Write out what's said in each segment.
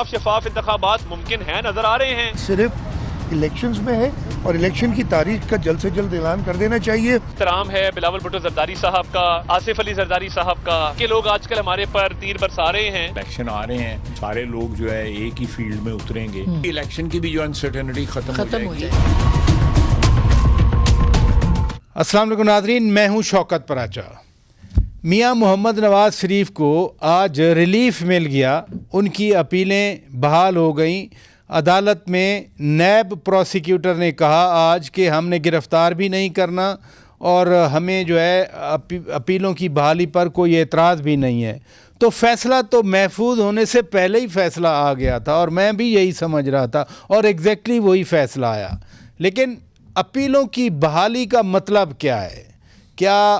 صاف شفاف انتخابات ممکن ہیں نظر آ رہے ہیں. صرف الیکشنز میں ہے اور الیکشن کی تاریخ کا جلد سے جلد اعلان کر دینا چاہیے. احترام ہے بلاول بھٹو زرداری صاحب کا, آصف علی زرداری صاحب کا, کہ لوگ آج کل ہمارے پر تیر برسا رہے ہیں. الیکشن آ رہے ہیں, سارے لوگ جو ہے ایک ہی فیلڈ میں اتریں گے, الیکشن کی بھی جو انسرٹنٹی ختم ہو جائے گی. السلام علیکم ناظرین, میں ہوں شوکت پراچا. میاں محمد نواز شریف کو آج ریلیف مل گیا, ان کی اپیلیں بحال ہو گئیں. عدالت میں نیب پروسیکیوٹر نے کہا آج کہ ہم نے گرفتار بھی نہیں کرنا اور ہمیں جو ہے اپیلوں کی بحالی پر کوئی اعتراض بھی نہیں ہے. تو فیصلہ تو محفوظ ہونے سے پہلے ہی فیصلہ آ گیا تھا اور میں بھی یہی سمجھ رہا تھا اور ایگزیکٹلی وہی فیصلہ آیا. لیکن اپیلوں کی بحالی کا مطلب کیا ہے؟ کیا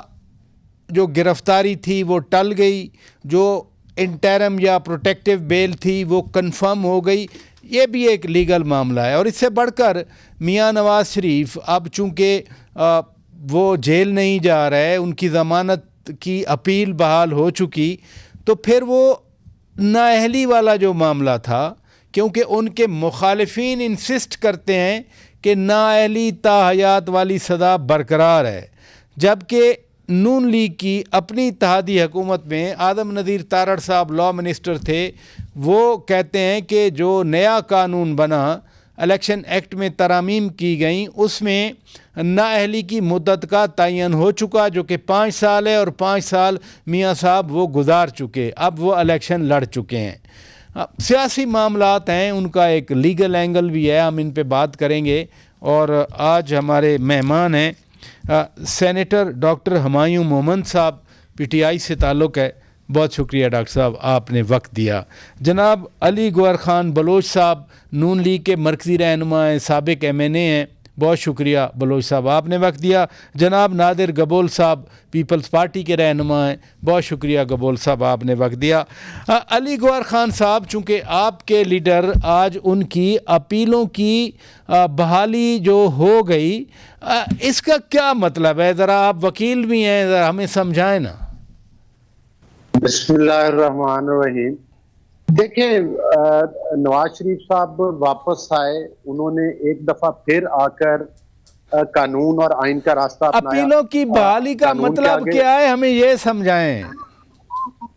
جو گرفتاری تھی وہ ٹل گئی, جو انٹرم یا پروٹیکٹیو بیل تھی وہ کنفرم ہو گئی؟ یہ بھی ایک لیگل معاملہ ہے. اور اس سے بڑھ کر میاں نواز شریف اب چونکہ وہ جیل نہیں جا رہے, ان کی ضمانت کی اپیل بحال ہو چکی, تو پھر وہ نااہلی والا جو معاملہ تھا, کیونکہ ان کے مخالفین انسسٹ کرتے ہیں کہ نااہلی تا حیات والی سزا برقرار ہے, جبکہ نون لیگ کی اپنی اتحادی حکومت میں آدم نذیر تارڑ صاحب لاء منسٹر تھے, وہ کہتے ہیں کہ جو نیا قانون بنا, الیکشن ایکٹ میں ترامیم کی گئیں, اس میں نااہلی کی مدت کا تعین ہو چکا جو کہ 5 سال ہے, اور 5 سال میاں صاحب وہ گزار چکے, اب وہ الیکشن لڑ چکے ہیں. سیاسی معاملات ہیں, ان کا ایک لیگل اینگل بھی ہے, ہم ان پہ بات کریں گے. اور آج ہمارے مہمان ہیں سینیٹر ڈاکٹر ہمایوں مومند صاحب, پی ٹی آئی سے تعلق ہے. بہت شکریہ ڈاکٹر صاحب, آپ نے وقت دیا. جناب علی گوہر خان بلوچ صاحب, نون لیگ کے مرکزی رہنما ہیں, سابق ایم این اے ہیں, بہت شکریہ بلوچ صاحب, آپ نے وقت دیا. جناب نادر گبول صاحب پیپلز پارٹی کے رہنما ہیں, بہت شکریہ گبول صاحب, آپ نے وقت دیا. علی گوہر خان صاحب, چونکہ آپ کے لیڈر, آج ان کی اپیلوں کی بحالی جو ہو گئی, اس کا کیا مطلب ہے؟ ذرا آپ وکیل بھی ہیں, ذرا ہمیں سمجھائیں نا. بسم اللہ الرحمن الرحیم. دیکھیں, نواز شریف صاحب واپس آئے, انہوں نے ایک دفعہ پھر آ کر قانون اور آئین کا راستہ اپنایا. اپیلوں کی بحالی کا مطلب کیا ہے, ہمیں یہ سمجھائیں.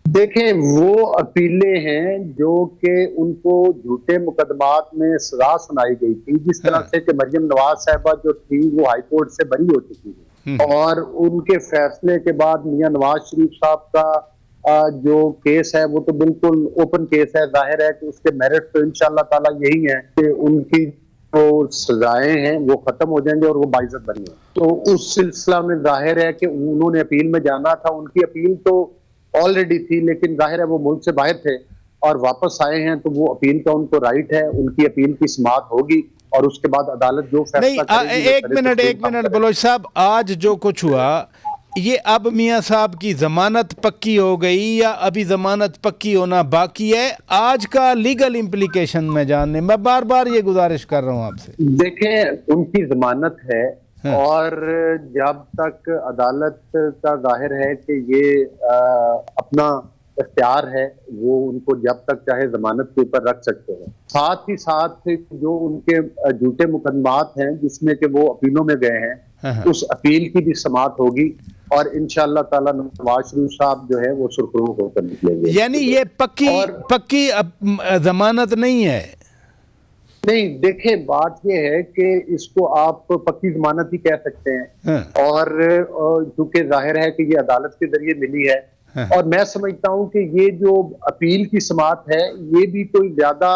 دیکھیں, وہ اپیلیں ہیں جو کہ ان کو جھوٹے مقدمات میں سزا سنائی گئی تھی, جس طرح سے کہ مریم نواز صاحبہ جو تھی وہ ہائی کورٹ سے بری ہو چکی ہے, اور ان کے فیصلے کے بعد میاں نواز شریف صاحب کا جو کیس ہے وہ تو بالکل اوپن کیس ہے. ظاہر ہے کہ اس کے میرٹ تو انشاءاللہ تعالی یہی ہے کہ ان کی جو سزائیں ہیں وہ ختم ہو جائیں گے اور وہ باعزت بنیں گے. تو اس سلسلہ میں ظاہر ہے کہ انہوں نے اپیل میں جانا تھا, ان کی اپیل تو آلریڈی تھی, لیکن ظاہر ہے وہ ملک سے باہر تھے اور واپس آئے ہیں, تو وہ اپیل کا ان کو رائٹ ہے, ان کی اپیل کی سماعت ہوگی اور اس کے بعد عدالت جو فیصلہ کرے گی. ایک منٹ بلوچ صاحب, آج جو کچھ ہوا یہ اب میاں صاحب کی ضمانت پکی ہو گئی یا ابھی ضمانت پکی ہونا باقی ہے؟ آج کا لیگل امپلیکیشن میں جاننے, میں بار بار یہ گزارش کر رہا ہوں آپ سے. دیکھیں, ان کی ضمانت ہے, اور جب تک عدالت کا ظاہر ہے کہ یہ اپنا اختیار ہے, وہ ان کو جب تک چاہے ضمانت کے اوپر رکھ سکتے ہیں. ساتھ ہی ساتھ جو ان کے جھوٹے مقدمات ہیں جس میں کہ وہ اپیلوں میں گئے ہیں, اس اپیل کی بھی سماعت ہوگی, اور انشاءاللہ تعالی نواز شریف صاحب جو ہے وہ سرخرو ہو کر نکلیں گے. یعنی یہ پکی ضمانت نہیں ہے؟ نہیں, دیکھیں, بات یہ ہے کہ اس کو آپ پکی ضمانت ہی کہہ سکتے ہیں, اور چونکہ ظاہر ہے کہ یہ عدالت کے ذریعے ملی ہے, اور میں سمجھتا ہوں کہ یہ جو اپیل کی سماعت ہے یہ بھی کوئی زیادہ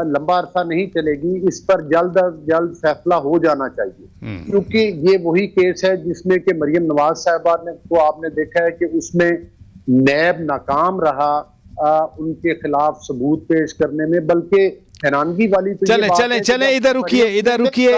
لمبا عرصہ نہیں چلے گی, اس پر جلد از جلد فیصلہ ہو جانا چاہیے, کیونکہ یہ وہی کیس ہے جس میں کہ مریم نواز صاحبہ نے کو آپ نے دیکھا ہے کہ اس میں نیب ناکام رہا ان کے خلاف ثبوت پیش کرنے میں. بلکہ حیرانگی والی تو چلیں ادھر رکیے.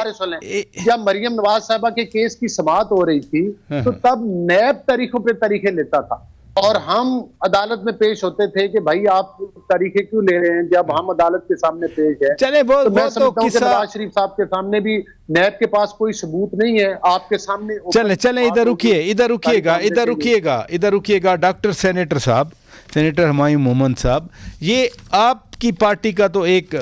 جب مریم نواز صاحبہ کے کیس کی سماعت ہو رہی تھی تو تب نیب تاریخوں پہ تاریخیں لیتا تھا, اور ہم عدالت میں پیش ہوتے تھے کہ بھائی آپ تاریخیں کیوں لے رہے ہیں جب ہم عدالت کے سامنے پیش ہے. چلے وہ میں سمجھتا ہوں کہ نواز شریف صاحب کے سامنے بھی نیب کے پاس کوئی ثبوت نہیں ہے, آپ کے سامنے. چلیں ادھر رکیے گا ڈاکٹر سینیٹر صاحب, سینیٹر ہمایوں مومند صاحب, یہ آپ کی پارٹی کا تو ایک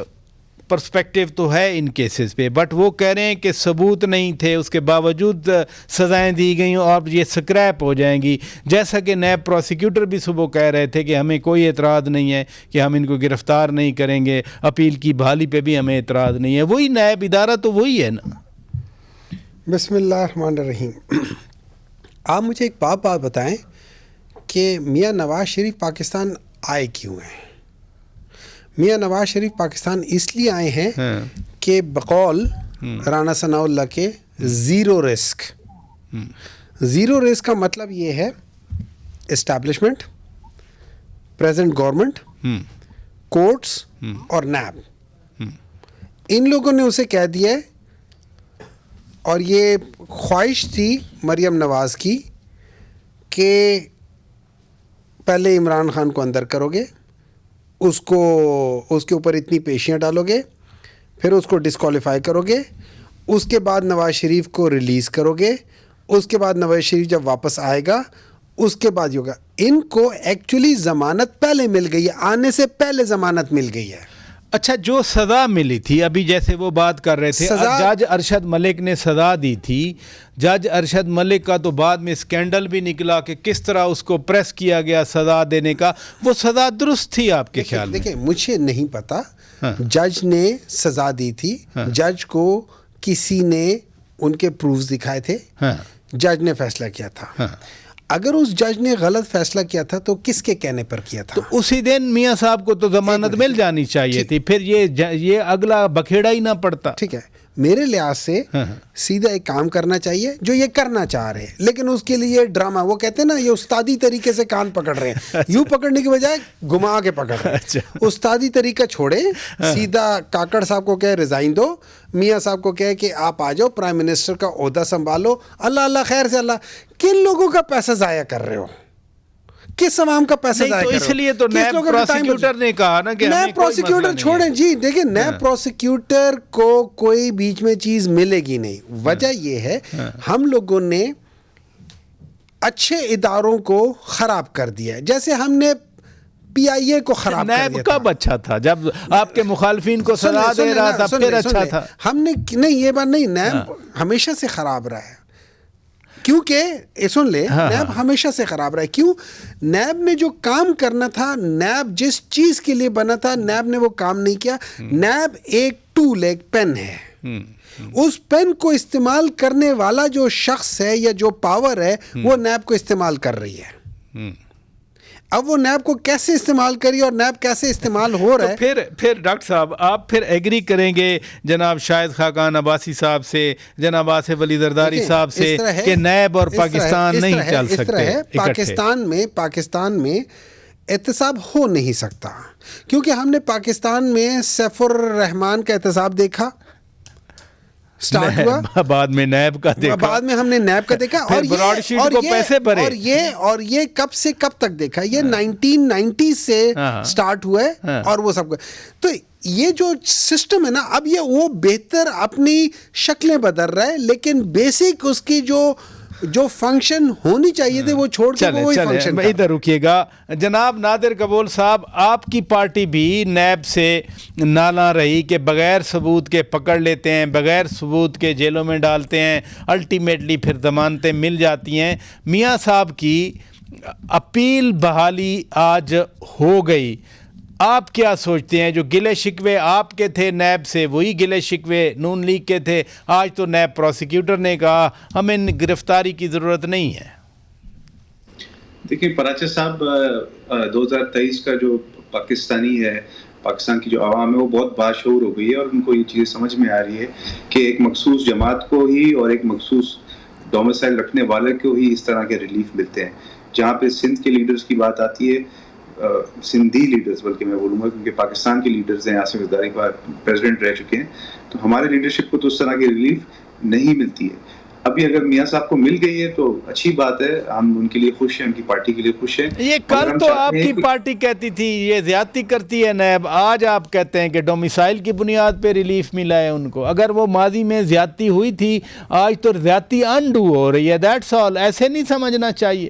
پرسپیکٹیو تو ہے ان کیسز پہ, بٹ وہ کہہ رہے ہیں کہ ثبوت نہیں تھے, اس کے باوجود سزائیں دی گئیں اور یہ سکریپ ہو جائیں گی. جیسا کہ نیب پروسیکیوٹر بھی صبح کہہ رہے تھے کہ ہمیں کوئی اعتراض نہیں ہے کہ ہم ان کو گرفتار نہیں کریں گے, اپیل کی بحالی پہ بھی ہمیں اعتراض نہیں ہے. وہی نیب ادارہ تو وہی ہے نا. بسم اللہ الرحمن الرحیم. آپ مجھے ایک بات بتائیں کہ میاں نواز شریف پاکستان آئے کیوں ہیں؟ میاں نواز شریف پاکستان اس لیے آئے ہیں کہ بقول رانا ثناء اللہ کے زیرو رسک. زیرو رسک کا مطلب یہ ہے اسٹیبلشمنٹ, پریزنٹ گورنمنٹ, کورٹس اور نیب. ان لوگوں نے اسے کہہ دیا ہے, اور یہ خواہش تھی مریم نواز کی کہ پہلے عمران خان کو اندر کرو گے, اس کے اوپر اتنی پیشیاں ڈالو گے, پھر اس کو ڈسکوالیفائی کرو گے, اس کے بعد نواز شریف کو ریلیز کرو گے, اس کے بعد نواز شریف جب واپس آئے گا اس کے بعد ہوگا. ان کو ایکچولی ضمانت پہلے مل گئی ہے, آنے سے پہلے ضمانت مل گئی ہے. اچھا, جو سزا ملی تھی, ابھی جیسے وہ بات کر رہے تھے, جج ارشد ملک نے سزا دی تھی. جج ارشد ملک کا تو بعد میں اسکینڈل بھی نکلا کہ کس طرح اس کو پریس کیا گیا سزا دینے کا. وہ سزا درست تھی آپ کے خیال میں؟ دیکھیں, مجھے نہیں پتا. جج نے سزا دی تھی, جج کو کسی نے ان کے پروفز دکھائے تھے, جج نے فیصلہ کیا تھا. اگر اس جج نے غلط فیصلہ کیا تھا تو کس کے کہنے پر کیا تھا؟ تو اسی دن میاں صاحب کو تو ضمانت مل جانی چاہیے تھی, پھر یہ اگلا بکھیڑا ہی نہ پڑتا. ٹھیک ہے, میرے لحاظ سے سیدھا ایک کام کرنا چاہیے جو یہ کرنا چاہ رہے ہیں, لیکن اس کے لیے ڈرامہ, وہ کہتے ہیں نا یہ استادی طریقے سے کان پکڑ رہے ہیں, یوں پکڑنے کی بجائے گھما کے پکڑ رہے ہیں. استادی طریقہ چھوڑے, سیدھا کاکڑ صاحب کو کہے ریزائن دو, میاں صاحب کو کہے کہ آپ آ جاؤ پرائم منسٹر کا عہدہ سنبھالو. اللہ اللہ خیر سے. اللہ, کن لوگوں کا پیسہ ضائع کر رہے ہو, کس عوام کا پیسہ ضائع کر رہے ہو؟ اس لیے تو نیب پروسیکیوٹر نے کہا نا کہ نیب پروسیکیوٹر چھوڑیں جی. دیکھیں, نیب پروسیکیوٹر کو کوئی بیچ میں چیز ملے گی نہیں. وجہ یہ ہے ہم لوگوں نے اچھے اداروں کو خراب کر دیا ہے, جیسے ہم نے پی آئی اے کو خراب کر دیا. نیب کب اچھا تھا؟ جب آپ کے مخالفین کو سزا دے رہا تھا پھر اچھا تھا. ہم نے نہیں, یہ بات نہیں, نیب ہمیشہ سے خراب رہا ہے. کیونکہ سن لے, نیب ہمیشہ سے خراب رہا ہے. کیوں؟ نیب نے جو کام کرنا تھا, نیب جس چیز کے لیے بنا تھا, نیب نے وہ کام نہیں کیا. نیب ایک ٹول, ایک پین ہے. اس پین کو استعمال کرنے والا جو شخص ہے یا جو پاور ہے وہ نیب کو استعمال کر رہی ہے. اب وہ نیب کو کیسے استعمال کری اور نیب کیسے استعمال ہو رہا ہے. پھر ڈاکٹر صاحب آپ پھر ایگری کریں گے جناب شاہد خاقان عباسی صاحب سے, جناب آصف علی زرداری صاحب سے کہ نیب اور پاکستان نہیں چل سکتے. پاکستان میں احتساب ہو نہیں سکتا, کیونکہ ہم نے پاکستان میں سیف الرحمان کا احتساب دیکھا, سٹارٹ ہوا, بعد میں نیب کا دیکھا, بعد میں ہم نے نیب کا دیکھا, اور یہ کب سے کب تک دیکھا, یہ 1990 سے سٹارٹ ہوا ہے اور وہ سب. تو یہ جو سسٹم ہے نا, اب یہ وہ بہتر اپنی شکلیں بدل رہا ہے, لیکن بیسک اس کی جو فنکشن ہونی چاہیے تھے وہ چھوڑ کے وہی فنکشن. ادھر رکیے گا جناب نادر قبول صاحب, آپ کی پارٹی بھی نیب سے نالاں رہی کہ بغیر ثبوت کے پکڑ لیتے ہیں, بغیر ثبوت کے جیلوں میں ڈالتے ہیں, الٹیمیٹلی پھر ضمانتیں مل جاتی ہیں. میاں صاحب کی اپیل بحالی آج ہو گئی, آپ کیا سوچتے ہیں؟ جو گلے شکوے آپ کے تھے نیب سے وہی گلے شکوے نون لیگ کے تھے. آج تو نیب پروسیکیوٹر نے کہا ہمیں گرفتاری کی ضرورت نہیں ہے. دیکھیں پراچا صاحب, 2023 کا جو پاکستانی ہے, پاکستان کی جو عوام ہے وہ بہت باشعور ہو گئی ہے, اور ان کو یہ چیز سمجھ میں آ رہی ہے کہ ایک مخصوص جماعت کو ہی اور ایک مخصوص ڈومیسائل رکھنے والے کو ہی اس طرح کے ریلیف ملتے ہیں. جہاں پہ سندھ کے لیڈرز کی بات آتی ہے, سندھی لیڈرز بلکہ میں بولوں گا, کیونکہ پاکستان کے لیڈرز ہیں, آصف زرداری پریزیڈنٹ رہ چکے ہیں, تو ہمارے لیڈرشپ کو تو اس طرح کی ریلیف نہیں ملتی ہے. ابھی اگر میاں صاحب کو مل گئی ہے تو اچھی بات ہے, ہم ان کے لیے خوش ہیں, ان کی پارٹی کے لیے خوش ہیں. یہ کل تو آپ کی پارٹی کہتی تھی یہ زیادتی کرتی ہے نیب, آج آپ کہتے ہیں کہ ڈومیسائل کی بنیاد پہ ریلیف ملا ہے ان کو. اگر وہ ماضی میں زیادتی ہوئی تھی, آج تو زیادتی انڈو ہو رہی ہے. That's all. ایسے نہیں سمجھنا چاہیے.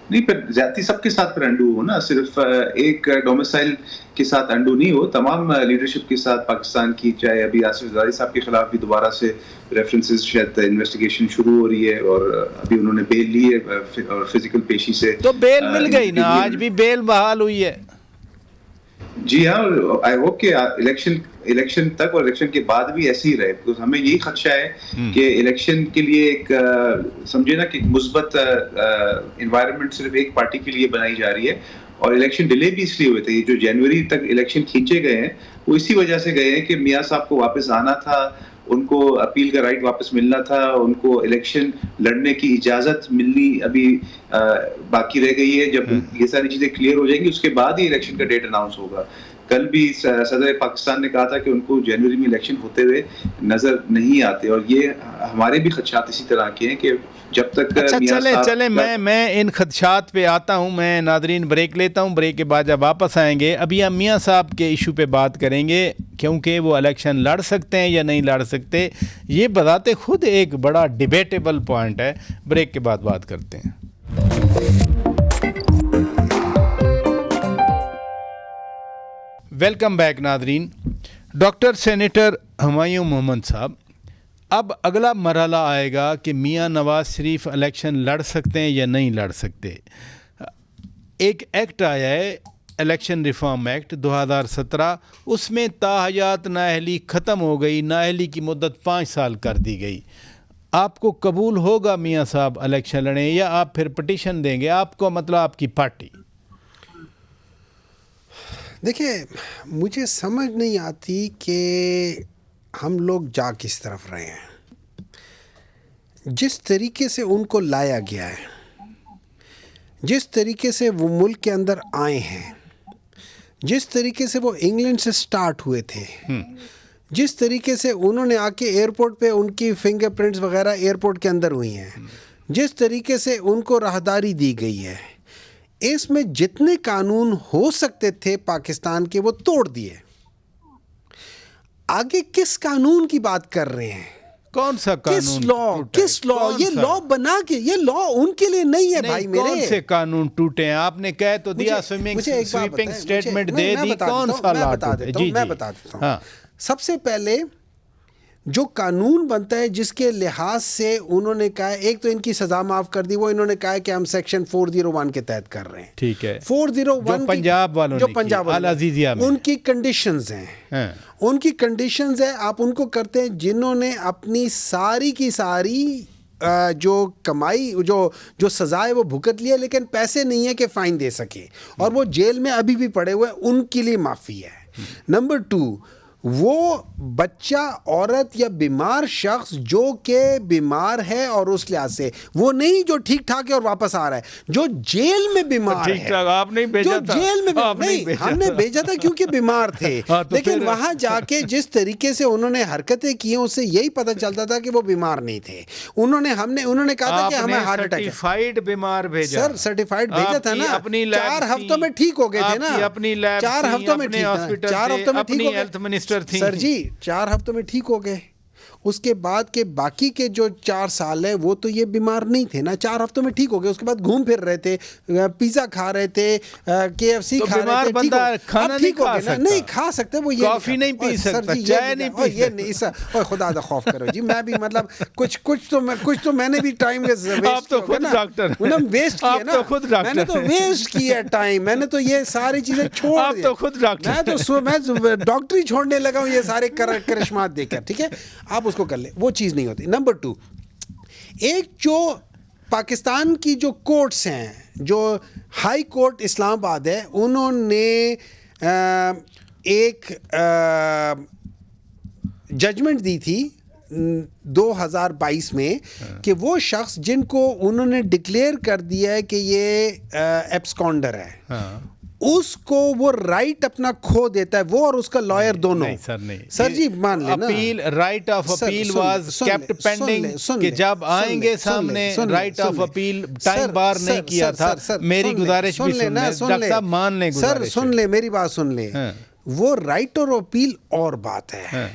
نہیں پھر زیادتی سب کے ساتھ پھر انڈو ہو نا, صرف ایک ڈومیسائل کے ساتھ انڈو نہیں ہو, تمام لیڈرشپ کے ساتھ پاکستان کی, چاہے ابھی آصف زرداری صاحب کے خلاف بھی دوبارہ سے ریفرنسز شاید انویسٹیگیشن شروع ہو رہی ہے, اور ابھی انہوں نے بیل لی ہے اور فزیکل پیشی سے, تو بیل مل گئی نا, آج بھی بیل بحال ہوئی ہے. جی ہاں, آئی ہوپ کہ الیکشن تک اور الیکشن کے بعد بھی ایسے ہی رہے, بیکاز ہمیں یہی خدشہ ہے کہ الیکشن کے لیے ایک سمجھے نا کہ مثبت انوائرمنٹ صرف ایک پارٹی کے لیے بنائی جا رہی ہے, اور الیکشن ڈیلے بھی اس لیے ہوئے تھے. جو جنوری تک الیکشن کھینچے گئے ہیں وہ اسی وجہ سے گئے ہیں کہ میاں صاحب کو واپس آنا تھا, ان کو اپیل کا رائٹ واپس ملنا تھا, ان کو الیکشن لڑنے کی اجازت ملنی ابھی باقی رہ گئی ہے. جب یہ ساری چیزیں کلیئر ہو جائیں گی اس کے بعد ہی الیکشن کا ڈیٹ اناؤنس ہوگا. کل بھی صدر پاکستان نے کہا تھا کہ ان کو جنوری میں الیکشن ہوتے ہوئے نظر نہیں آتے, اور یہ ہمارے بھی خدشات اسی طرح کے ہیں کہ جب تک چلیں میں ان خدشات پہ آتا ہوں. میں ناظرین بریک لیتا ہوں, بریک کے بعد جب واپس آئیں گے ابھی ہم میاں صاحب کے ایشو پہ بات کریں گے, کیونکہ وہ الیکشن لڑ سکتے ہیں یا نہیں لڑ سکتے, یہ بذات خود ایک بڑا ڈیبیٹیبل پوائنٹ ہے. بریک کے بعد بات کرتے ہیں. ویلکم بیک ناظرین. ڈاکٹر سینیٹر ہمایوں محمد صاحب, اب اگلا مرحلہ آئے گا کہ میاں نواز شریف الیکشن لڑ سکتے ہیں یا نہیں لڑ سکتے. ایک ایکٹ آیا ہے, الیکشن ریفارم ایکٹ 2017, اس میں تاحیات نااہلی ختم ہو گئی, نااہلی کی مدت 5 سال کر دی گئی. آپ کو قبول ہوگا میاں صاحب الیکشن لڑیں, یا آپ پھر پٹیشن دیں گے؟ آپ کو مطلب آپ کی پارٹی. دیکھیں, مجھے سمجھ نہیں آتی کہ ہم لوگ جا کس طرف رہے ہیں. جس طریقے سے ان کو لایا گیا ہے, جس طریقے سے وہ ملک کے اندر آئے ہیں, جس طریقے سے وہ انگلینڈ سے سٹارٹ ہوئے تھے, جس طریقے سے انہوں نے آ کے ایئرپورٹ پہ ان کی فنگر پرنٹس وغیرہ ایئرپورٹ کے اندر ہوئی ہیں, جس طریقے سے ان کو راہداری دی گئی ہے, اس میں جتنے قانون ہو سکتے تھے پاکستان کے وہ توڑ دیے. آگے کس قانون کی بات کر رہے ہیں؟ کون سا قانون؟ کس لا؟ یہ لا بنا کے, یہ لا ان کے لیے نہیں ہے بھائی میرے. کون سے قانون ٹوٹے ہیں؟ آپ نے کہہ تو دیا, سویپنگ سٹیٹمنٹ دے دی, کون سا لا ٹوٹے؟ میں بتا دیتا ہوں. سب سے پہلے جو قانون بنتا ہے جس کے لحاظ سے انہوں نے کہا, ایک تو ان کی سزا معاف کر دی, وہ انہوں نے کہا کہ ہم سیکشن 401 کے تحت کر رہے ہیں. ٹھیک ہے, 401 پنجاب والوں جو پنجاب ان کی کنڈیشنز ہیں, ان کی کنڈیشنز ہیں. آپ ان کو کرتے ہیں جنہوں نے اپنی ساری کی ساری جو کمائی, جو سزا ہے وہ بھگت لیا, لیکن پیسے نہیں ہے کہ فائن دے سکے, اور وہ جیل میں ابھی بھی پڑے ہوئے, ان کے لیے معافی ہے. نمبر 2, وہ بچہ, عورت یا بیمار شخص جو کہ بیمار ہے اور اس لحاظ سے وہ نہیں جو ٹھیک ٹھاک ہے اور واپس آ رہا ہے, جو جیل میں بیمار ہے. آپ نہیں بھیجا تھا, جو جیل میں نہیں, ہم نے بھیجا تھا کیونکہ بیمار تھے, لیکن وہاں جا کے جس طریقے سے انہوں نے حرکتیں کی ہیں اس سے یہی پتہ چلتا تھا کہ وہ بیمار نہیں تھے. انہوں نے کہا تھا کہ ہمیں ہارٹ اٹیک ہے. سرٹیفائیڈ بیمار بھیجا سر, سرٹیفائیڈ بھیجا تھا نا, 4 ہفتوں میں ٹھیک ہو گئے تھے نا, 4 ہفتوں میں ٹھیک ہو گئے سر جی, 4 ہفتوں میں ٹھیک ہو گئے. اس کے بعد کے باقی کے جو 4 سال ہے وہ تو یہ بیمار نہیں تھے نا, 4 ہفتوں میں ٹھیک ہو گئے. اس کے بعد گھوم پھر رہے تھے, پیزا کھا رہے تھے, KFC کھا رہے تھے. بندہ کھانا نہیں کھا سکتا, نہیں کھا سکتے, وہ یہ کافی نہیں پی سکتا, چائے نہیں پی سکتا. یہ نہیں سر, خدا دا خوف کرو جی. میں بھی مطلب کچھ تو میں نے بھی ٹائم آپ تو خود ڈاکٹر ویسٹ کیا نا, میں نے تو ویسٹ کیا ٹائم, میں نے تو یہ ساری چیزیں چھوڑ, آپ تو خود ڈاکٹر, میں ڈاکٹری چھوڑنے لگا ہوں یہ سارے کرشمات دیکھ کر. ٹھیک ہے, آپ اس کو کر لیں, وہ چیز نہیں ہوتی. نمبر 2, ایک جو پاکستان کی جو کورٹس ہیں, جو ہائی کورٹ اسلام آباد ہے, انہوں نے ایک ججمنٹ دی تھی 2022 میں کہ وہ شخص جن کو انہوں نے ڈکلیئر کر دیا ہے کہ یہ ایبسکونڈر ہے, اس کو وہ رائٹ اپنا کھو دیتا ہے, وہ اور اس کا لائر دونوں. سر جی مان لینا, appeal, right of appeal was kept pending, کہ جب آئیں گے سامنے رائٹ آف اپیل ٹائم بار نہیں کیا تھا. میری گزارش بھی سن لیں ڈاکٹر صاحب, مان لیں گزارش, سر سن لیں میری بات سن لیں. وہ رائٹ اور اپیل اور بات ہے.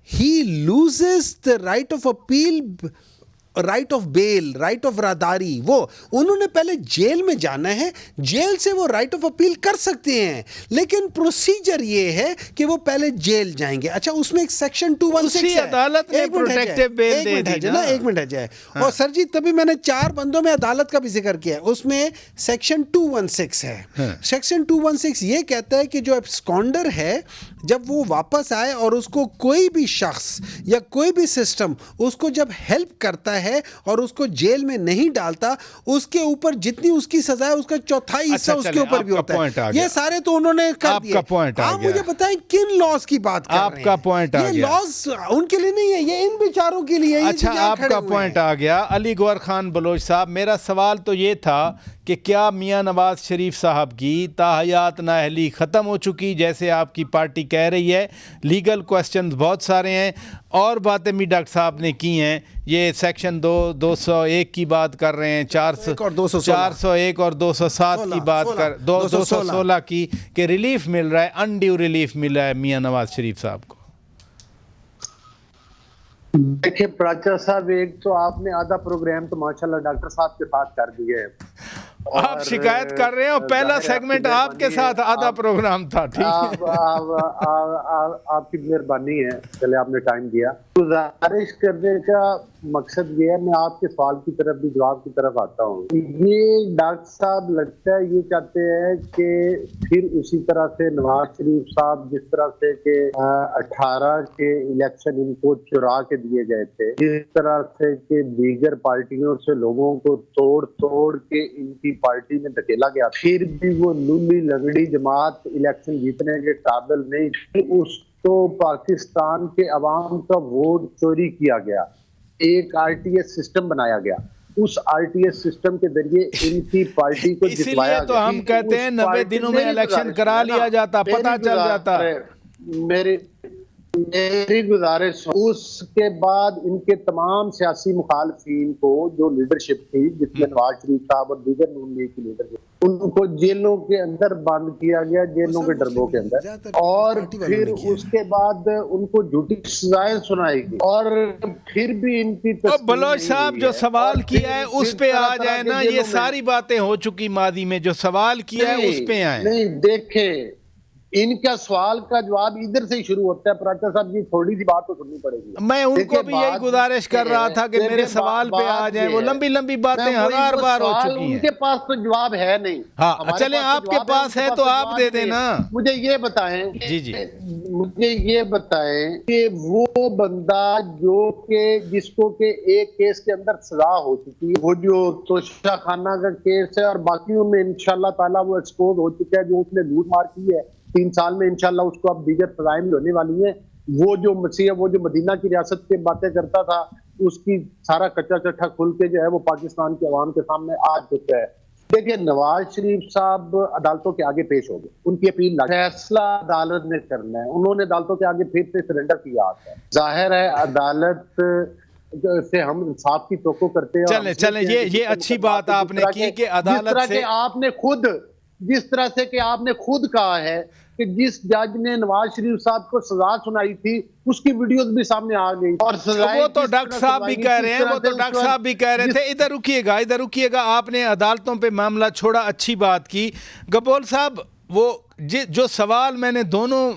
He loses the right of appeal right of bail, right of راداری, وہ انہوں نے پہلے جیل میں جانا ہے, جیل سے وہ رائٹ آف اپیل کر سکتے ہیں, لیکن پروسیجر یہ ہے کہ وہ پہلے جیل جائیں گے. اچھا اس میں ایک سیکشن 216 ہے, عدالت نے پروٹیکٹیو بیل دے دی نا, ایک منٹ ہے. اور سر جی تبھی میں نے 4 بندوں میں عدالت کا بھی ذکر کیا, اس میں سیکشن 216 ہے. سیکشن 216 یہ کہتا ہے کہ جو ایبسکونڈر ہے جب وہ واپس آئے اور اس کو کوئی بھی شخص یا کوئی بھی سسٹم اس کو جب ہیلپ کرتا ہے اور اس کو جیل میں نہیں ڈالتا, اس کے اوپر جتنی اس کی سزا ہے اس کا 1/4 حصہ اس کے اوپر بھی ہوتا ہے. یہ سارے تو انہوں نے کر دیے. آپ مجھے بتائیں کن لاز کی بات کر رہے ہیں؟ آپ کا پوائنٹ آ گیا. یہ لاز ان کے لیے نہیں ہے, یہ ان بیچاروں کے لیے. اچھا آپ کا پوائنٹ آ گیا. علی گوہر خان بلوچ صاحب, میرا سوال تو یہ تھا کہ کیا میاں نواز شریف صاحب کی تاحیات نااہلی ختم ہو چکی جیسے آپ کی پارٹی کہہ رہی ہے؟ لیگل کوسچنز بہت سارے ہیں اور باتیں بھی ڈاکٹر صاحب نے کی ہیں. یہ سیکشن 201 کی بات کر رہے ہیں, 401 اور 207 کی بات کر 216 کی, کہ ریلیف مل رہا ہے, انڈیو ریلیف مل رہا ہے میاں نواز شریف صاحب کو. دیکھیں پراچا صاحب, ایک تو آپ نے آدھا پروگرام تو ماشاءاللہ ڈاکٹر صاحب کے ساتھ کر دیا ہے. آپ شکایت کر رہے ہیں اور پہلا سیگمنٹ آپ کے ساتھ آدھا پروگرام تھا. ٹھیک ہے, آپ کی مہربانی ہے, چلے آپ نے ٹائم دیا. گزارش کرنے کا مقصد یہ ہے, میں آپ کے سوال کی طرف بھی جواب کی طرف آتا ہوں. یہ ڈاکٹر صاحب لگتا ہے یہ چاہتے ہیں کہ پھر اسی طرح سے نواز شریف صاحب جس طرح سے کہ 18 کے الیکشن ان کو چرا کے دیے گئے تھے, جس طرح سے کہ دیگر پارٹیوں سے لوگوں کو توڑ کے ان کی پارٹی میں دھکیلا گیا, پھر بھی وہ لولی لگڑی جماعت الیکشن جیتنے کے قابل نہیں تھی. اس تو پاکستان کے عوام کا ووٹ چوری کیا گیا, ایک RTS سسٹم بنایا گیا, اس RTS سسٹم کے ذریعے ان کی پارٹی کو جتوایا گیا. تو ہم کہتے ہیں 90 دنوں میں الیکشن کرا لیا جاتا, پتہ چل جاتا. میری گزارش, اس کے بعد ان کے تمام سیاسی مخالفین کو جو لیڈرشپ تھی جس میں نواز شریف صاحب اور دیگر نون لیگ کی لیڈرشپ, ان کو جیلوں کے اندر بند کیا گیا, جیلوں کے ڈربوں کے اندر, اور پھر اس کے بعد ان کو جھوٹی سزائیں سنائی گئی, اور پھر بھی ان کی بلوچ صاحب جو سوال کیا ہے اس پہ آ جائے نا. یہ ساری باتیں ہو چکی ماضی میں, جو سوال کیا ہے اس پہ آئیں. نہیں دیکھیں, ان کا سوال کا جواب ادھر سے ہی شروع ہوتا ہے. پراچا صاحب کی تھوڑی سی بات تو سننی پڑے گی. میں ان کو بھی یہی گزارش کر رہا تھا کہ میرے سوال پہ آ جائیں. وہ لمبی لمبی باتیں 1000 بار ہو چکی ہیں. ان کے پاس تو جواب ہے نہیں. ہاں چلیں, آپ کے پاس ہے تو آپ دے دیں نا. مجھے یہ بتائیں, جی مجھے یہ بتائیں کہ وہ بندہ جو کہ جس کو کہ ایک کیس کے اندر سزا ہو چکی ہے, وہ جو توشہ خانہ کا کیس ہے, اور باقیوں میں انشاءاللہ تعالیٰ وہ ایکسپوز ہو چکا ہے, جو اس نے لوٹ مار کی ہے 3 سال میں, انشاءاللہ اس کو اب دیگر سزائیں بھی ہونے والی ہیں. وہ جو مسیح, وہ جو مدینہ کی ریاست کی باتیں کرتا تھا, اس کی سارا کچا چٹھا کھل کے جو ہے وہ پاکستان کے عوام کے سامنے آ چکا ہے. دیکھیں نواز شریف صاحب عدالتوں کے آگے پیش ہو گئے, ان کی اپیل فیصلہ عدالت نے کرنا ہے. انہوں نے عدالتوں کے آگے پھر سے سرنڈر کیا ہے. ظاہر ہے عدالت سے ہم انصاف کی توقع کرتے ہیں. چلیں یہ اچھی بات آپ نے کی کہ عدالت سے, جس طرح سے کہ آپ نے خود کہا ہے کہ جس جج نے نواز شریف صاحب کو سزا سنائی تھی اس کی ویڈیوز بھی سامنے آ گئی, اور وہ تو ڈاکٹر صاحب بھی کہہ رہے ہیں, وہ تو ڈاکٹر صاحب بھی کہہ رہے تھے. ادھر رکیے گا, آپ نے عدالتوں پہ معاملہ چھوڑا, اچھی بات کی. گبول صاحب, وہ جو سوال میں نے دونوں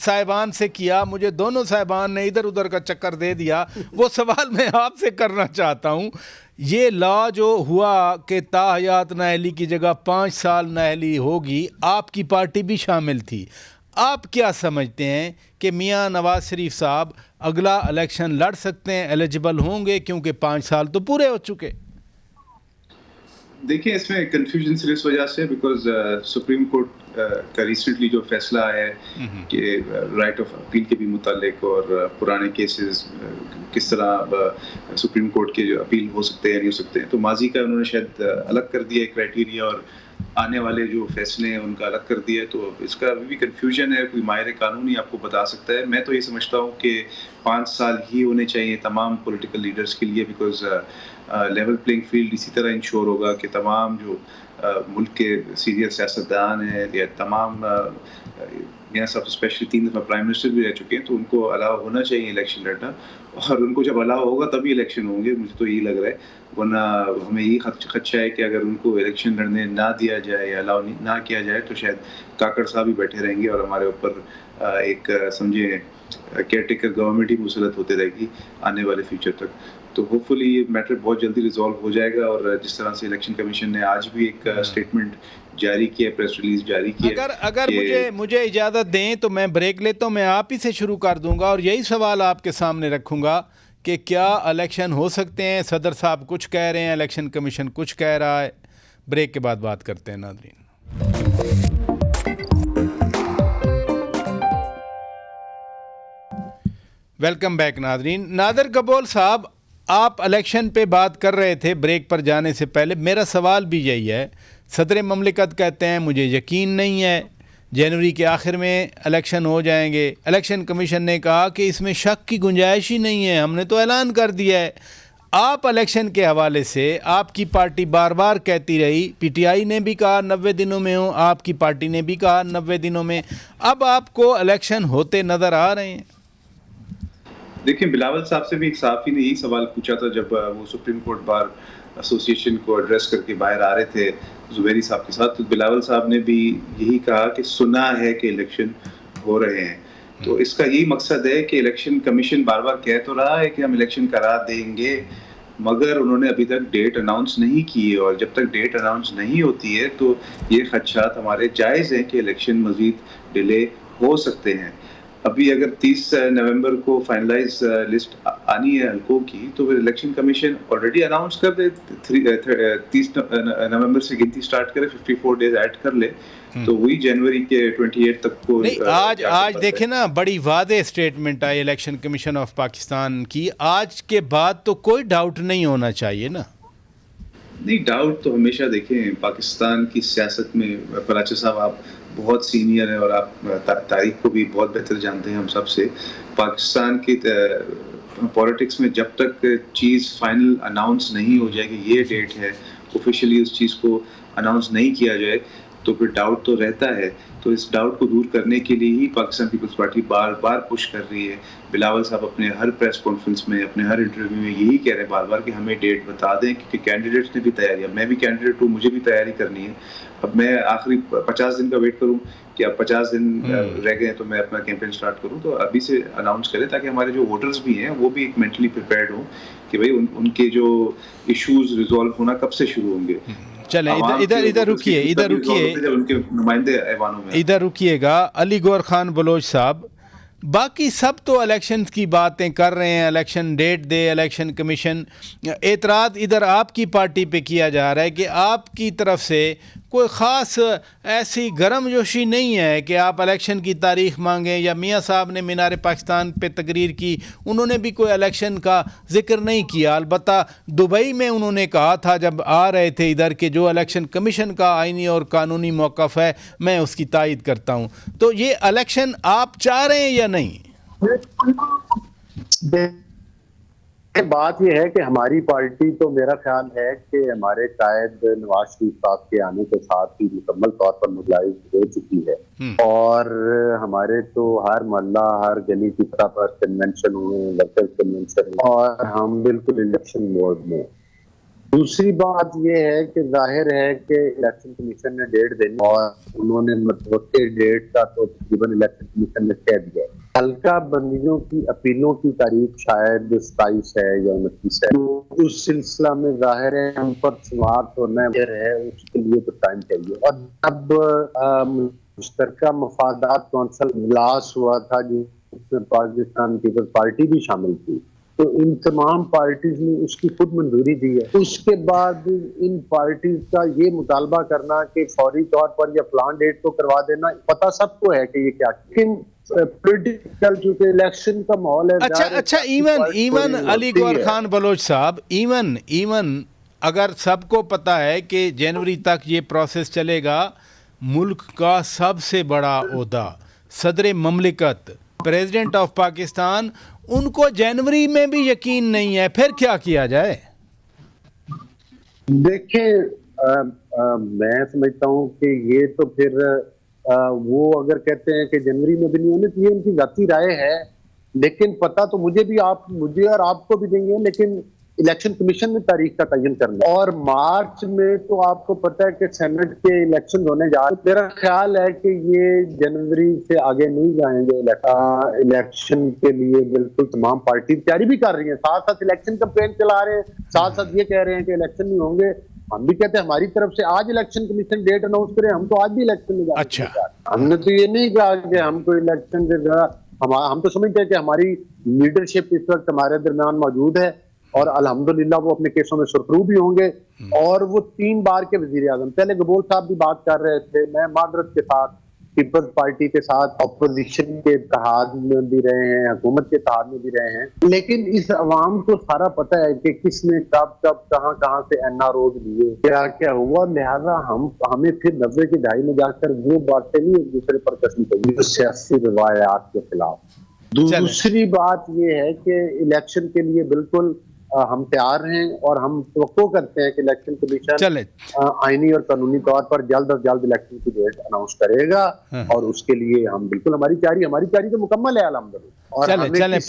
صاحبان سے کیا, مجھے دونوں صاحبان نے ادھر ادھر کا چکر دے دیا, وہ سوال میں آپ سے کرنا چاہتا ہوں. یہ لا جو ہوا کہ تاحیات نااہلی کی جگہ 5 سال نااہلی ہوگی, آپ کی پارٹی بھی شامل تھی. آپ کیا سمجھتے ہیں کہ میاں نواز شریف صاحب اگلا الیکشن لڑ سکتے ہیں, ایلیجبل ہوں گے, کیونکہ 5 سال تو پورے ہو چکے؟ دیکھیں اس میں کنفیوژن صرف اس وجہ سے بیکاز سپریم کورٹ کا ریسنٹلی جو فیصلہ آیا ہے کہ رائٹ آف اپیل کے بھی متعلق اور پرانے کیسز کس طرح سپریم کورٹ کے جو اپیل ہو سکتے ہیں نہیں ہو سکتے ہیں, تو ماضی کا انہوں نے شاید الگ کر دیا ہے کرائٹیریا, اور آنے والے جو فیصلے ہیں ان کا الگ کر دیا ہے. تو اس کا ابھی بھی کنفیوژن ہے, کوئی ماہر قانون ہی آپ کو بتا سکتا ہے. میں تو یہ سمجھتا ہوں کہ 5 سال ہی ہونے چاہیے تمام پولیٹیکل لیڈرز کے لیے, بیکاز لیول پلینگ فیلڈ اسی طرح انشور ہوگا کہ تمام جو ملک کے سینئر سیاستدان ہیں یا تمام میاں صاحب اسپیشلی 3 دفعہ پرائم منسٹر بھی رہ چکے ہیں, تو ان کو الاؤ ہونا چاہیے الیکشن لڑنا. اور ان کو جب الاؤ ہوگا تبھی الیکشن ہوں گے، مجھے تو یہی لگ رہا ہے. ورنہ ہمیں یہی خدشہ ہے کہ اگر ان کو الیکشن لڑنے نہ دیا جائے یا الاؤ نہ کیا جائے تو شاید کاکڑ صاحب ہی بیٹھے رہیں گے اور ہمارے اوپر ایک سمجھے کیئر ٹیکر گورنمنٹ ہی مسلط ہوتے رہے گی آنے والے فیوچر تک. تو ہوپ فلی یہ میٹر بہت جلدی ریزالو ہو جائے گا. اور جس طرح سے الیکشن کمیشن نے آج بھی ایک اسٹیٹمنٹ جاری کیا، پریس ریلیز جاری کی. اگر مجھے اجازت دیں تو میں بریک لیتا ہوں، میں آپ ہی سے شروع کر دوں گا اور یہی سوال آپ کے سامنے رکھوں گا کہ کیا الیکشن ہو سکتے ہیں؟ صدر صاحب کچھ کہہ رہے ہیں، الیکشن کمیشن کچھ کہہ رہا ہے. بریک کے بعد بات کرتے ہیں ناظرین. ویلکم بیک ناظرین. نادر قبول صاحب، آپ الیکشن پہ بات کر رہے تھے بریک پر جانے سے پہلے. میرا سوال بھی یہی ہے. صدر مملکت کہتے ہیں مجھے یقین نہیں ہے، جنوری کے آخر میں الیکشن ہو جائیں گے. الیکشن کمیشن نے کہا کہ اس میں شک کی گنجائش ہی نہیں ہے، ہم نے تو اعلان کر دیا ہے. آپ الیکشن کے حوالے سے آپ کی پارٹی بار بار کہتی رہی، پی ٹی آئی نے بھی کہا 90 دنوں میں ہوں، آپ کی پارٹی نے بھی کہا 90 دنوں میں. اب آپ کو الیکشن ہوتے نظر آ رہے ہیں؟ دیکھیں، بلاول صاحب سے بھی ایک صحافی نے یہی سوال پوچھا تھا جب وہ سپریم کورٹ بار ایسوسی ایشن کو ایڈریس کر کے باہر آ رہے تھے زبیری صاحب کے ساتھ. تو بلاول صاحب نے بھی یہی کہا کہ سنا ہے کہ الیکشن ہو رہے ہیں. تو اس کا یہی مقصد ہے کہ الیکشن کمیشن بار بار کہہ تو رہا ہے کہ ہم الیکشن کرا دیں گے، مگر انہوں نے ابھی تک ڈیٹ اناؤنس نہیں کی ہے. اور جب تک ڈیٹ اناؤنس نہیں ہوتی ہے تو یہ خدشات ہمارے جائز ہیں کہ الیکشن مزید ڈیلے ہو سکتے ہیں. ابھی اگر 30 نومبر کو فائنلائز لسٹ آنی ہے حلقوں کی تو پھر الیکشن کمیشن آلریڈی اناؤنس کر دے، 30 نومبر سے گنتی سٹارٹ کرے، 54 ڈیز ایڈ کر لے تو وہی جنوری کے 28 تک کو. نہیں، آج دیکھیں نا، بڑی واضح statement I election commission of Pakistan کی. آج کے بعد تو کوئی ڈاؤٹ نہیں ہونا چاہیے نا. نہیں، ڈاؤٹ تو ہمیشہ دیکھیں پاکستان کی سیاست میں. پراچا صاحب آپ بہت سینئر ہیں اور آپ تاریخ کو بھی بہت بہتر جانتے ہیں ہم سب سے. پاکستان کی پولیٹکس میں جب تک چیز فائنل اناؤنس نہیں ہو جائے کہ یہ ڈیٹ ہے، آفیشیلی اس چیز کو اناؤنس نہیں کیا جائے تو پھر ڈاؤٹ تو رہتا ہے. تو اس ڈاؤٹ کو دور کرنے کے لیے ہی پاکستان پیپلز پارٹی بار بار پش کر رہی ہے. بلاول صاحب اپنے ہر پریس کانفرنس میں، اپنے ہر انٹرویو میں یہی کہہ رہے ہیں بار بار کہ ہمیں ڈیٹ بتا دیں، کیونکہ کینڈیڈیٹس نے بھی تیاری ہے. میں بھی کینڈیڈیٹ ہوں، مجھے بھی تیاری کرنی ہے. اب میں آخری 50 دن کا ویٹ کروں کہ اب 50 دن رہ گئے تو میں اپنا کیمپین سٹارٹ کروں؟ تو ابھی سے اناؤنس کریں تاکہ ہمارے جو ووٹرز بھی ہیں وہ بھی ایک مینٹلی پریپیئرڈ ہوں کہ بھائی ان کے جو ایشوز ریزالو ہونا کب سے شروع ہوں گے. چلیں ادھر رکیے گا. علی گور خان بلوچ صاحب، باقی سب تو الیکشنز کی باتیں کر رہے ہیں، الیکشن ڈیٹ دے الیکشن کمیشن. اعتراض ادھر آپ کی پارٹی پہ کیا جا رہا ہے کہ آپ کی طرف سے کوئی خاص ایسی گرم جوشی نہیں ہے کہ آپ الیکشن کی تاریخ مانگیں. یا میاں صاحب نے مینار پاکستان پہ تقریر کی، انہوں نے بھی کوئی الیکشن کا ذکر نہیں کیا. البتہ دبئی میں انہوں نے کہا تھا جب آ رہے تھے ادھر کہ جو الیکشن کمیشن کا آئینی اور قانونی موقف ہے میں اس کی تائید کرتا ہوں. تو یہ الیکشن آپ چاہ رہے ہیں یا نہیں؟ بات یہ ہے کہ ہماری پارٹی تو میرا خیال ہے کہ ہمارے قائد نواز شریف صاحب کے آنے کے ساتھ ہی مکمل طور پر موبلائز ہو چکی ہے. اور ہمارے تو ہر محلہ، ہر گلی کی سطح پر کنونشن ہوئے، ورکرز کنونشن، اور ہم بالکل الیکشن موڈ میں. دوسری بات یہ ہے کہ ظاہر ہے کہ الیکشن کمیشن نے ڈیٹ دینی اور انہوں نے متوقع ڈیٹ کا تو تقریباً الیکشن کمیشن نے کہہ دیا. حلقہ بندیوں کی اپیلوں کی تاریخ شاید 27 ہے یا 29 ہے. تو اس سلسلہ میں ظاہر ہے ہم پر سماعت ہونا ہے، اس کے لیے تو ٹائم چاہیے. اور اب مشترکہ مفادات کونسل اجلاس ہوا تھا جس میں پاکستان پیپلز پارٹی بھی شامل تھی، تو ان تمام پارٹیز نے اس کی خود منظوری دی ہے. اس کے بعد ان پارٹیز کا یہ مطالبہ کرنا کہ فوری طور پر یا فلان ڈیٹ کو کروا دینا، پتہ سب کو ہے کہ یہ کیا، لیکن پولیٹیکل چونکہ الیکشن کا ماحول ہے. اچھا ایون علی گور خان بلوچ صاحب، ایون اگر سب کو پتہ ہے کہ جنوری تک یہ پروسیس چلے گا، ملک کا سب سے بڑا عہدہ صدر مملکت، پریزیڈنٹ آف پاکستان، ان کو جنوری میں بھی یقین نہیں ہے، پھر کیا کیا جائے؟ دیکھیں میں سمجھتا ہوں کہ یہ تو پھر وہ اگر کہتے ہیں کہ جنوری میں بھی نہیں ہونے تو یہ ان کی ذاتی رائے ہے، لیکن پتہ تو مجھے اور آپ کو بھی دیں گے، لیکن الیکشن کمیشن نے تاریخ کا تعین کرنا ہے، اور مارچ میں تو آپ کو پتہ ہے کہ سینٹ کے الیکشن ہونے جا رہے ہیں۔ میرا خیال ہے کہ یہ جنوری سے آگے نہیں جائیں گے الیکشن کے لیے۔ بالکل تمام پارٹی تیاری بھی کر رہی ہیں، ساتھ ساتھ الیکشن کمپین چلا رہے ہیں، ساتھ ساتھ یہ کہہ رہے ہیں کہ الیکشن نہیں ہوں گے۔ ہم بھی کہتے ہیں ہماری طرف سے آج الیکشن کمیشن ڈیٹ اناؤنس کرے، ہم تو آج بھی الیکشن میں جا رہے ہیں۔ ہم نے تو یہ نہیں کہا کہ ہم کو الیکشن سے ہم تو سمجھتے ہیں کہ ہماری لیڈرشپ اس وقت ہمارے درمیان موجود ہے، اور الحمدللہ وہ اپنے کیسوں میں سرخرو بھی ہوں گے، اور وہ 3 بار کے وزیر اعظم، پہلے گبول صاحب بھی بات کر رہے تھے، میں معذرت کے ساتھ پیپلز پارٹی کے ساتھ اپوزیشن کے اتحاد میں بھی رہے ہیں، حکومت کے اتحاد میں بھی رہے ہیں، لیکن اس عوام کو سارا پتہ ہے کہ کس نے کب کہاں سے NROs لیے، کیا ہوا، لہذا ہمیں پھر 90 کی دہائی میں جا کر وہ باتیں نہیں ایک دوسرے پر کسنی چاہیے سیاسی روایات کے خلاف۔ دوسری بات یہ ہے کہ الیکشن کے لیے بالکل ہم تیار ہیں، اور ہم توقع کرتے ہیں کہ الیکشن کمیشن آئینی اور قانونی طور پر جلد از جلد الیکشن کی ڈیٹ اناؤنس کرے گا، اور اس کے لیے ہم بالکل ہماری تیاری تو مکمل ہے الحمدللہ۔ چلیں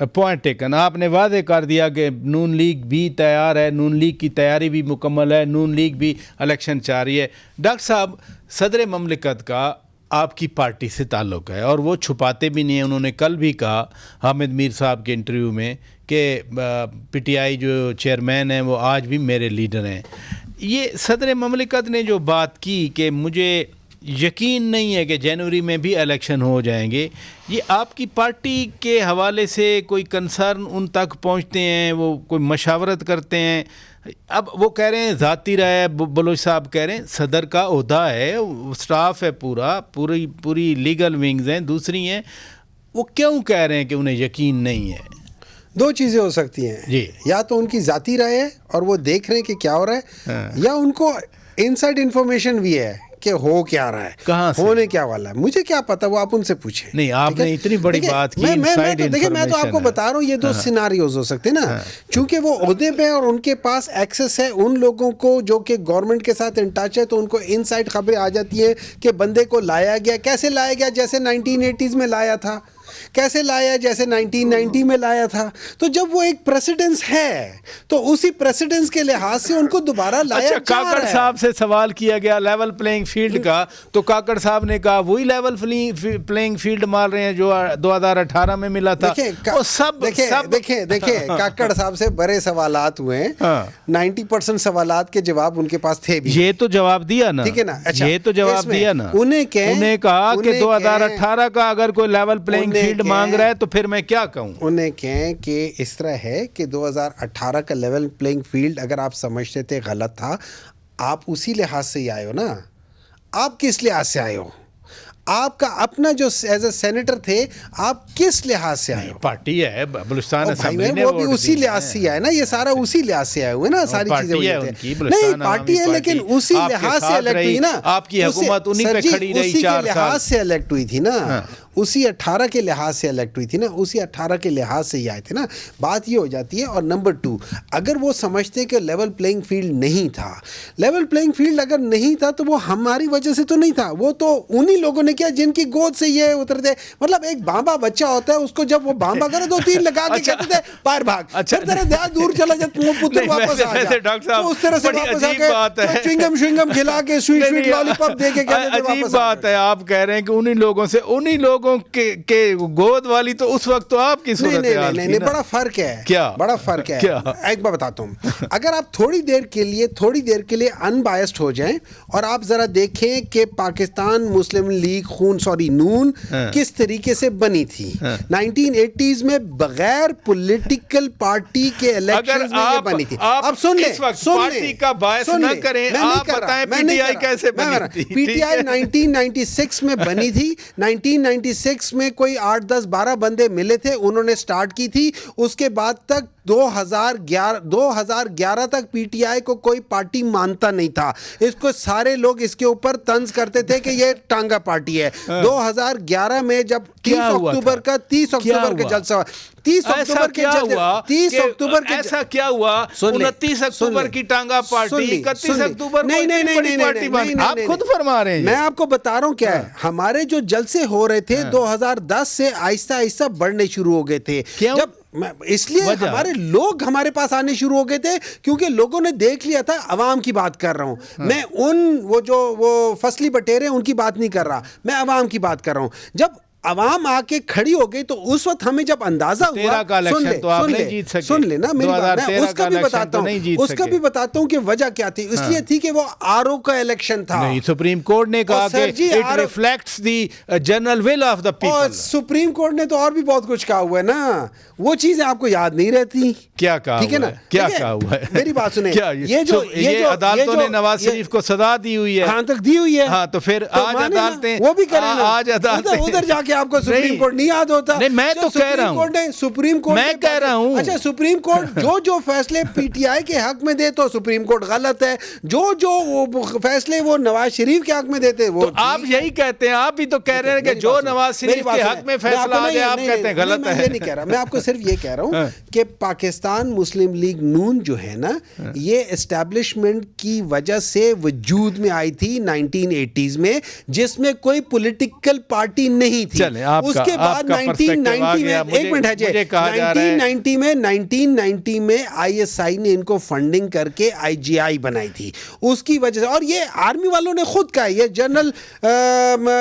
پوائنٹ ٹیکن، آپ نے واضح کر دیا کہ نون لیگ بھی تیار ہے، نون لیگ کی تیاری بھی مکمل ہے، نون لیگ بھی الیکشن چاہ رہی ہے۔ ڈاکٹر صاحب، صدر مملکت کا آپ کی پارٹی سے تعلق ہے، اور وہ چھپاتے بھی نہیں ہیں۔ انہوں نے کل بھی کہا حامد میر صاحب کے انٹرویو میں کہ پی ٹی آئی جو چیئرمین ہیں وہ آج بھی میرے لیڈر ہیں۔ یہ صدر مملکت نے جو بات کی کہ مجھے یقین نہیں ہے کہ جنوری میں بھی الیکشن ہو جائیں گے، یہ آپ کی پارٹی کے حوالے سے کوئی کنسرن ان تک پہنچتے ہیں، وہ کوئی مشاورت کرتے ہیں؟ اب وہ کہہ رہے ہیں ذاتی رائے، بلوچ صاحب کہہ رہے ہیں صدر کا عہدہ ہے، سٹاف ہے پوری لیگل ونگز ہیں، دوسری ہیں، وہ کیوں کہہ رہے ہیں کہ انہیں یقین نہیں ہے؟ 2 چیزیں ہو سکتی ہیں جی، یا تو ان کی ذاتی رائے ہے اور وہ دیکھ رہے ہیں کہ کیا ہو رہا ہے، یا ان کو انسائڈ انفارمیشن بھی ہے کہ ہو کیا رہا ہے، کہاں سے ہونے کیا والا ہے، مجھے کیا پتا، وہ آپ ان سے پوچھیں۔ نہیں، آپ نے اتنی بڑی بات کی، دیکھیں میں تو آپ کو بتا رہا ہوں یہ 2 سیناریوز ہو سکتے ہیں نا، چونکہ وہ عہدے پہ اور ان کے پاس ایکسس ہے ان لوگوں کو جو کہ گورنمنٹ کے ساتھ ان ٹچ ہے، تو ان کو انسائڈ خبریں آ جاتی ہیں کہ بندے کو لایا گیا، کیسے لایا گیا، جیسے 1980s میں لایا تھا، کیسے لایا جیسے 1990 میں لایا تھا۔ تو جب وہ ایک پریسیڈنس ہے تو اسی پریسیڈنس کے لحاظ سے ان کو دوبارہ لایا جا رہا ہے۔ کاکڑ صاحب سے سوال کیا گیا لیول پلینگ فیلڈ کا، تو کاکڑ صاحب نے کہا وہی لیول پلینگ فیلڈ مار رہے ہیں جو 2018 میں ملا تھا۔ دیکھیں کاکڑ صاحب سے بڑے سوالات ہوئے ہیں، 90% سوالات کے جواب ان کے پاس تھے بھی، یہ تو جواب دیا نا، ٹھیک ہے نا، یہ تو جواب دیا نا، انہیں کہا کہ 2018 کا اگر کوئی لیول پلینگ فیلڈ مانگ رہا ہے تو پھر میں کیا کہوں؟ انہیں کہیں کہ اس طرح ہے کہ 2018 کا لیول پلینگ فیلڈ اگر آپ سمجھتے تھے غلط تھا، آپ اسی لحاظ سے ہی آئے ہو نا، آپ کس لحاظ سے آئے ہو؟ آپ کا اپنا جو ایز اے سینیٹر تھے آپ کس لحاظ سے آئے ہو؟ پارٹی ہے بلوچستان اسمبلی نے، وہ بھی اسی لحاظ سے آئے نا، یہ سارا اسی لحاظ سے آئے ہوئے نا، ساری چیزیں نہیں پارٹی ہے لیکن اسی لحاظ سے الیکٹ ہوئی نا، آپ کی حکومت انہی پہ کھڑی رہی 4 سال، اسی کے لحاظ سے الیکٹ ہوئی تھی نا، اسی 18 کے لحاظ سے الیکٹ ہوئی تھی نا، اسی 18 کے لحاظ سے ہی آئے تھے نا۔ بات یہ ہو جاتی ہے۔ اور نمبر 2، اگر وہ سمجھتے کہ لیول پلینگ فیلڈ نہیں تھا، لیول پلینگ فیلڈ اگر نہیں تھا تو وہ ہماری وجہ سے تو نہیں تھا، وہ تو انہی لوگوں نے کیا جن کی گود سے یہ اترتے، مطلب ایک بامبا بچہ ہوتا ہے، اس کو جب وہ بامبا کرے 2-3 لگا کے کہتے تھے باہر بھاگ، پھر تیرا دیہات دور چلا جاتا، وہ پتر واپس آ جا، اس طرح سے واپس آ کے چوئنگم کھلا کے سویٹ لالی پاپ دے کے کہتے تھے واپس۔ عجیب بات ہے، آپ کہہ رہے ہیں کہ انہی لوگوں سے، انہی لوگوں کے گود والی تو اس وقت تو آپ کی صورتحال تھی۔ نہیں، بڑا فرق ہے، کیا بڑا فرق ہے، ایک بات بتاتا ہوں۔ اگر آپ تھوڑی دیر کے لیے ان بائسڈ ہو جائیں اور آپ ذرا دیکھیں کہ پاکستان مسلم لیگ نون کس طریقے سے بنی تھی 1980s میں، بغیر پولیٹیکل پارٹی کے الیکشنز میں یہ بنی تھی۔ اب سن لیں، پارٹی کا باعث نہ کریں، آپ بتائیں پی ٹی آئی کیسے بنی تھی؟ پی ٹی آئی 1996 میں بنی تھی، 1996 میں کوئی 8-10-12 بندے ملے تھے، انہوں نے سٹارٹ کی تھی، اس کے بعد تک 2011 تک پی ٹی آئی کو کوئی پارٹی مانتا نہیں تھا، اس کو سارے لوگ اس کے اوپر طنز کرتے تھے کہ یہ ٹانگا پارٹی ہے۔ 2011 میں جب 30 اکتوبر کا جلسہ، 30 اکتوبر کے ایسا کیا ہوا، 29 اکتوبر کی ٹانگا پارٹی، 31 اکتوبر نہیں، آپ خود فرما رہے ہیں، میں آپ کو بتا رہا ہوں کیا ہے، ہمارے جو جلسے ہو رہے تھے تھے 2010 سے آہستہ آہستہ بڑھنے شروع ہو گئے تھے. جب اس لیے ہمارے لوگ ہمارے پاس آنے شروع ہو گئے تھے کیونکہ لوگوں نے دیکھ لیا تھا. عوام کی بات کر رہا ہوں میں, وہ فصلی بٹیرے ان کی بات نہیں کر رہا, میں عوام کی بات کر رہا ہوں. جب عوام آ کے کھڑی ہو گئی تو اس وقت ہمیں جب اندازہ ہوا, سن لے نا میری بات, میں اس کا بھی بتاتا ہوں, اس کا بھی بتاتا ہوں کہ وجہ کیا تھی. اس لیے تھی کہ وہ RO کا الیکشن تھا. نہیں, سپریم کورٹ نے کہا کہ it reflects the general will of the people. اور سپریم کورٹ نے تو اور بھی بہت کچھ کہا ہوا ہے نا, وہ چیزیں آپ کو یاد نہیں رہتی. کیا کہا ٹھیک ہے نا, کیا کہا ہوا ہے, میری بات سنیں. یہ عدالتوں نے نواز شریف کو سزا دی ہوئی ہے, ہاں تک دی ہوئی ہے. ہاں تو پھر آج عدالتیں, وہ بھی کریں, آج عدالتیں ادھر جا کے آپ کو سپریم کورٹ نہیں یاد ہوتا. نہیں, میں تو کہہ رہا ہوں, سپریم کورٹ میں کہہ رہا ہوں. اچھا, سپریم کورٹ جو فیصلے PTI کے حق میں دے تو سپریم کورٹ غلط ہے, جو فیصلے وہ نواز شریف کے حق میں دیتے وہ. تو آپ یہی کہتے ہیں, آپ بھی تو کہہ رہے ہیں کہ جو نواز شریف کے حق میں فیصلہ آ جائے آپ کہتے ہیں غلط ہے. میں یہ نہیں کہہ رہا, میں آپ کو صرف یہ کہہ رہا ہوں کہ پاکستان مسلم لیگ نون جو ہے نا, یہ اسٹیبلشمنٹ کی وجہ سے وجود میں آئی تھی 1980s میں, جس میں کوئی پولیٹیکل پارٹی نہیں تھی. اس کے بعد 1990 میں, ایک منٹ ہے جی, 1990 میں ISI نے ان کو فنڈنگ کر کے IGI بنائی تھی اس کی وجہ سے. اور یہ آرمی والوں نے خود کہا, یہ جنرل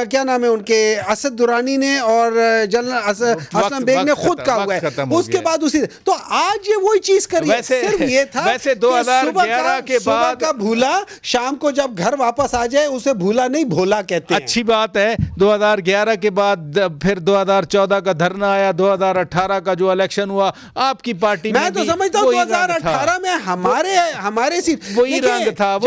کیا نام ہے ان کے, اسد درانی نے اور جنرل اسلم بیگ نے خود کہا ہوا ہے. اس کے بعد اسی, تو آج یہ وہی چیز کری ہے. صرف یہ تھا ویسے 2011 کے بعد کا بھولا شام کو جب گھر واپس آ جائے اسے بھولا نہیں بھولا کہتے ہیں. اچھی بات ہے. 2011 کے بعد پھر 2014 کا دھرنا آیا, 2018 کا جو الیکشن ہوا آپ کی پارٹی میں, میں تو سمجھتا ہوں 2018 میں ہمارے وہی رنگ تھا.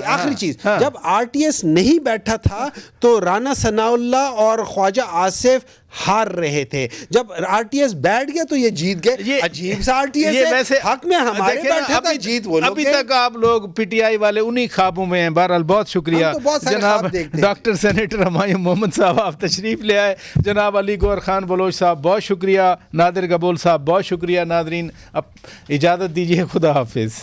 آخری چیز, جب RTS نہیں بیٹھا تھا تو رانا ثناء اللہ اور خواجہ آصف ہار رہے تھے. جب RTS بیٹھ گیا تو یہ جیت گئے. عجیب سا RTS ہے, حق میں ہمارے بیٹھا تھا, جیت وہ لوگ. ابھی تک آپ لوگ PTI والے انہی خوابوں میں ہیں. بہرحال بہت شکریہ جناب ڈاکٹر سینیٹر ہمایوں محمد صاحب, آپ تشریف لے آئے. جناب علی گوہر خان بلوچ صاحب بہت شکریہ. نادر قبول صاحب بہت شکریہ. ناظرین اب اجازت دیجیے, خدا حافظ.